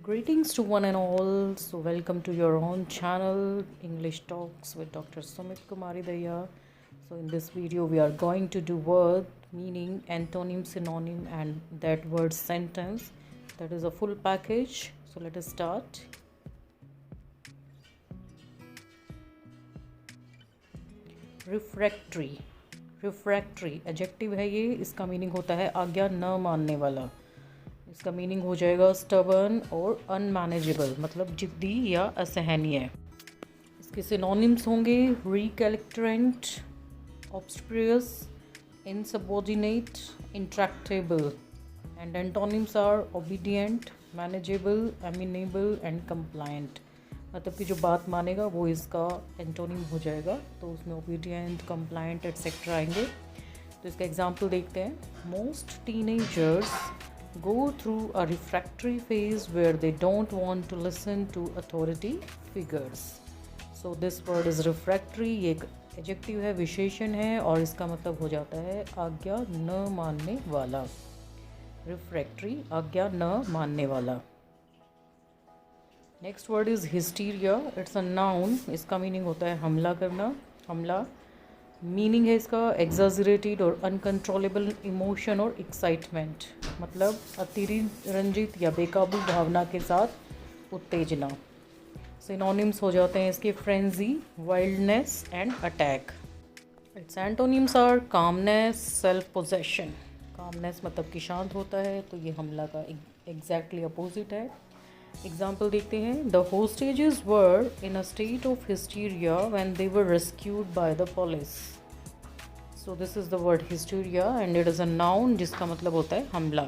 Greetings to one and all. So, welcome to your own channel, English Talks with Dr. Sumit Kumari Daya. So, in this video, we are going to do word meaning, antonym, synonym, and that word sentence. That is a full package. So, let us start. Refractory refractory adjective है ये. इसका meaning होता है आज्ञा न मानने वाला. इसका मीनिंग हो जाएगा स्टबर्न और अनमैनेजेबल, मतलब जिद्दी या असहनीय. इसके सिनोनिम्स होंगे recalcitrant, obstreperous, insubordinate, intractable. And antonyms are obedient, manageable, amenable and compliant. मतलब कि जो बात मानेगा वो इसका एंटोनिम हो जाएगा. तो उसमें ओबीडियंट, कंप्लायंट एट्सेट्रा आएंगे. तो इसका एग्जांपल देखते हैं. Most teenagers go through a refractory phase where they don't want to listen to authority figures. So this word is refractory. ये एक एडजेक्टिव है, विशेषण है, और इसका मतलब हो जाता है आज्ञा न मानने वाला. रिफ्रैक्टरी, आज्ञा न मानने वाला. Next word is hysteria. It's a noun. इसका मीनिंग होता है हमला करना, हमला. मीनिंग है इसका एग्जाजरेटेड और अनकंट्रोलेबल इमोशन और एक्साइटमेंट, मतलब अतिरंजित या बेकाबू भावना के साथ उत्तेजना. सिनोनिम्स हो जाते हैं इसके frenzy, wildness and attack. Its antonyms are calmness, self possession. Calmness मतलब कि शांत होता है, तो ये हमला का एग्जैक्टली अपोजिट है. एग्जाम्पल देखते हैं. The hostages were in a state of hysteria when they were rescued by the police. So this is the word hysteria and it is a noun जिसका मतलब होता है हमला.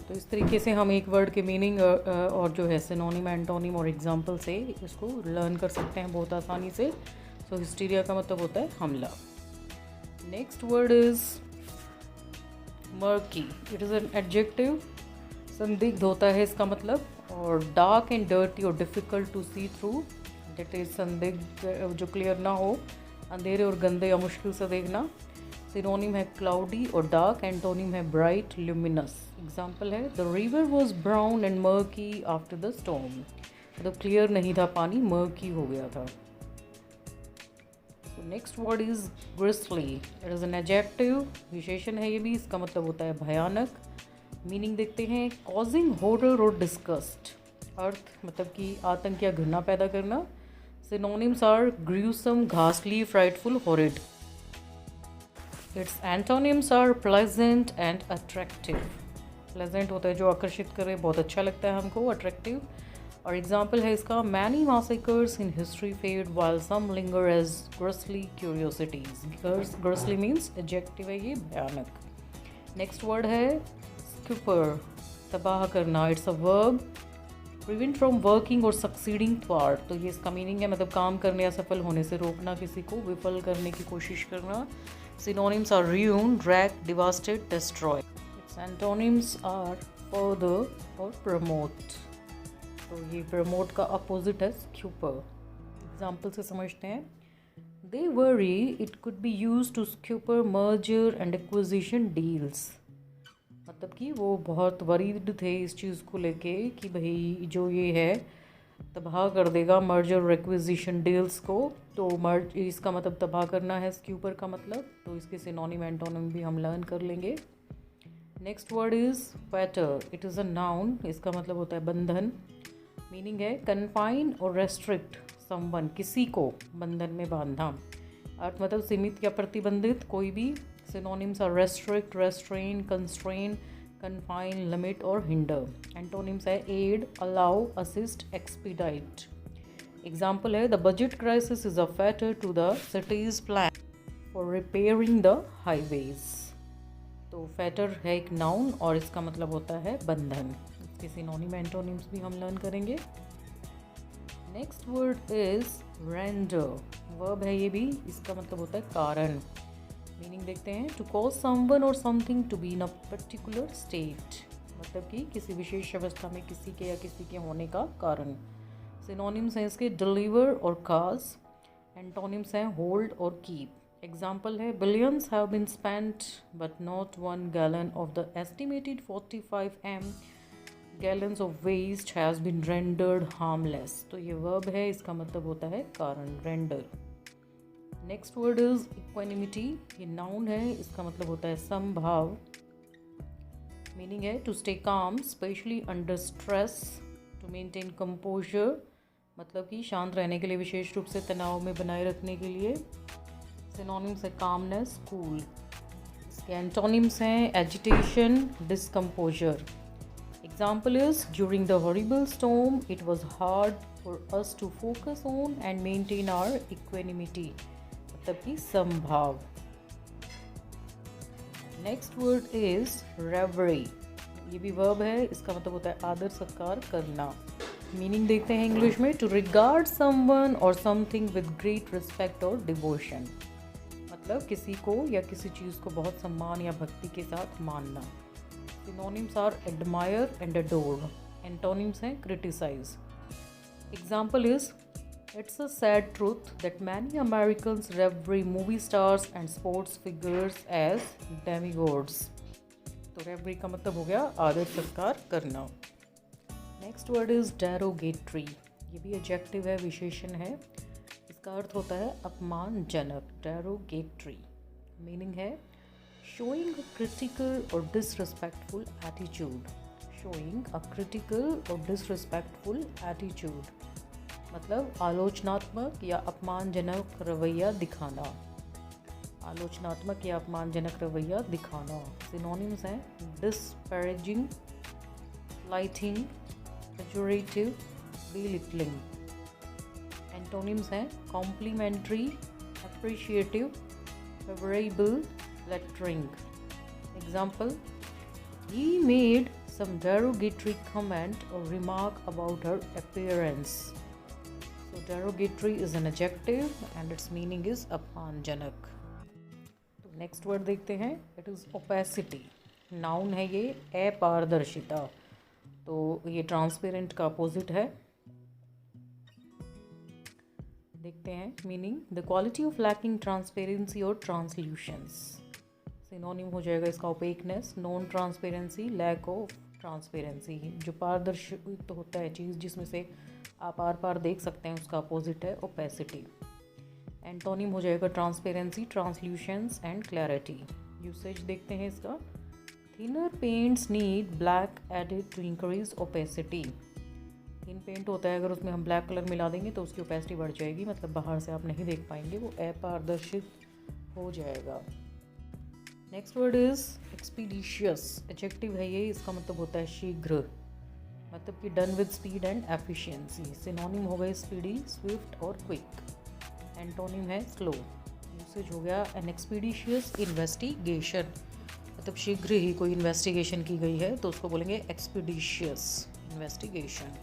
तो इस तरीके से हम एक वर्ड के मीनिंग और जो है सिनोनिम, एंटोनिम और एग्जाम्पल से इसको लर्न कर सकते हैं बहुत आसानी से. सो हिस्टीरिया का मतलब होता है हमला. Next word is murky. It is an adjective. संदिग्ध होता है इसका मतलब. और डार्क एंड डर्टी और difficult to see through. That is संदिग्ध, जो क्लियर ना हो, अंधेरे और गंदे या मुश्किल से देखना. सिनोनिम है क्लाउडी और डार्क. एंटोनिम है ब्राइट, ल्यूमिनस. एग्जाम्पल है the river was brown and murky after the storm. मतलब क्लियर नहीं था पानी, मर्की हो गया था. Next word is grisly. It is an adjective. विशेषण है ये भी. इसका मतलब होता है भयानक. मीनिंग देखते हैं. कॉजिंग हॉरर और डिस्गस्ट. अर्थ मतलब कि आतंक या घृणा पैदा करना. सिनोनिम्स आर ग्रूसम, घासली, frightful, horrid. Its antonyms are pleasant and attractive. Pleasant होता है जो आकर्षित करे, बहुत अच्छा लगता है हमको. अट्रैक्टिव. और एग्जाम्पल है इसका. Many massacres in history fade while some linger as grisly curiosities. Grisly means adjective है ये, भयानक. नेक्स्ट वर्ड है स्क्यूपर, तबाह करना. It's a verb. Prevent from working और सक्सीडिंग पार्ट. तो ये इसका मीनिंग है, मतलब काम करने या सफल होने से रोकना, किसी को विफल करने की कोशिश करना. Synonyms are ruin, drag, devastate, destroy. Its antonyms are further और प्रमोट. तो ये प्रमोट का अपोजिट है स्क्यूपर. एग्जाम्पल से समझते हैं. They worry it could be use to scupper merger and acquisition deals. मतलब कि वो बहुत वरीड थे इस चीज़ को लेके कि भाई जो ये है तबाह कर देगा मर्जर और एक्विजिशन डील्स को. तो मर्ज इसका मतलब तबाह करना है स्क्यूपर का मतलब. तो इसके सिनोनिम, एंटोनिम भी हम लर्न कर लेंगे. Next word is Fetter. It is a noun. इसका मतलब होता है बंधन. मीनिंग है कन्फाइन और रेस्ट्रिक्ट समवन, किसी को बंधन में बांधना. अर्थ मतलब सीमित या प्रतिबंधित, कोई भी. Synonyms are restrict, restrain, constrain, confine, limit और हिंडर. एंटोनिम्स है aid, allow, assist, expedite. Example है the budget crisis is a fetter to the city's plan for repairing the highways. तो फेटर है एक नाउन और इसका मतलब होता है बंधन. इसके सिनोनिम, एंटोनिम्स भी हम लर्न करेंगे. Next word is render. Verb है ये भी. इसका मतलब होता है कारण. मीनिंग देखते हैं. टू कॉज समवन और something to be in a particular state. मतलब कि किसी विशेष अवस्था में किसी के या किसी के होने का कारण. सिनोनिम्स हैं इसके डिलीवर और काज. एंटोनिम्स हैं होल्ड और कीप. एग्जाम्पल है billions have been spent but not 1 gallon of the estimated 45 m gallons of waste has been rendered harmless. तो ये वर्ब है, इसका मतलब होता है कारण, render. Next word is equanimity. ये नाउन है, इसका मतलब होता है समभाव। मीनिंग है to stay calm especially under stress, to maintain composure, मतलब कि शांत रहने के लिए, विशेष रूप से तनाव में बनाए रखने के लिए। सिनोनिम्स है कामनेस, कूल। इसके एंटोनिम्स हैं agitation, डिस्कम्पोजर। Example is during the horrible storm it was hard for us to focus on and maintain our equanimity, मतलब कि समभाव। Next word is reverie. ये भी वर्ब है, इसका मतलब होता है आदर सत्कार करना। मीनिंग देखते हैं इंग्लिश में, टू रिगार्ड समवन और समथिंग विद ग्रेट रिस्पेक्ट और डिवोशन, मतलब किसी को या किसी चीज़ को बहुत सम्मान या भक्ति के साथ मानना। Synonyms are admire and adore. Antonyms हैं criticize. Example is, it's a sad truth that many Americans revere movie stars and sports figures as demigods. तो रेवरी का मतलब हो गया आदर सत्कार करना। Next word is derogatory. ये भी एडजेक्टिव है, विशेषण है। इसका अर्थ होता है अपमानजनक, derogatory। मीनिंग है showing a critical or disrespectful attitude, showing a critical or disrespectful attitude, मतलब आलोचनात्मक या अपमानजनक रवैया दिखाना, आलोचनात्मक या अपमानजनक रवैया दिखाना। सिनोनिम्स हैं disparaging, slighting, pejorative, belittling। Antonyms हैं complimentary, appreciative, favorable, flattering। Example, he made some derogatory comment or remark about her appearance. So derogatory is an adjective and its meaning is अपमानजनक। तो नेक्स्ट वर्ड देखते हैं, it is opacity। Noun है ये, अपारदर्शिता। तो ये ट्रांसपेरेंट का अपोजिट है। देखते हैं meaning, the quality of lacking transparency और ट्रांसल्यूशंस। सिनोनिम हो जाएगा इसका opaqueness, non transparency, lack of transparency. जो पारदर्शित होता है चीज़, जिसमें से आप आर पार देख सकते हैं, उसका अपोजिट है ओपेसिटी। एंटोनिम हो जाएगा transparency, translucence and clarity. Usage देखते हैं इसका, thinner paints need black added to increase opacity. Thin paint होता है, अगर उसमें हम ब्लैक कलर मिला देंगे तो उसकी ओपेसिटी बढ़ जाएगी, मतलब बाहर से आप नहीं देख पाएंगे, वो अपारदर्शित हो जाएगा। Next word is expeditious. Adjective है ये, इसका मतलब होता है शीघ्र, मतलब कि done with speed and efficiency. Synonym हो गए स्पीडी, स्विफ्ट और क्विक। एंटोनिम है स्लो। यूसेज हो गया एन एक्सपीडिशियस इन्वेस्टिगेशन, मतलब शीघ्र ही कोई इन्वेस्टिगेशन की गई है तो उसको बोलेंगे एक्सपीडिशियस इन्वेस्टिगेशन।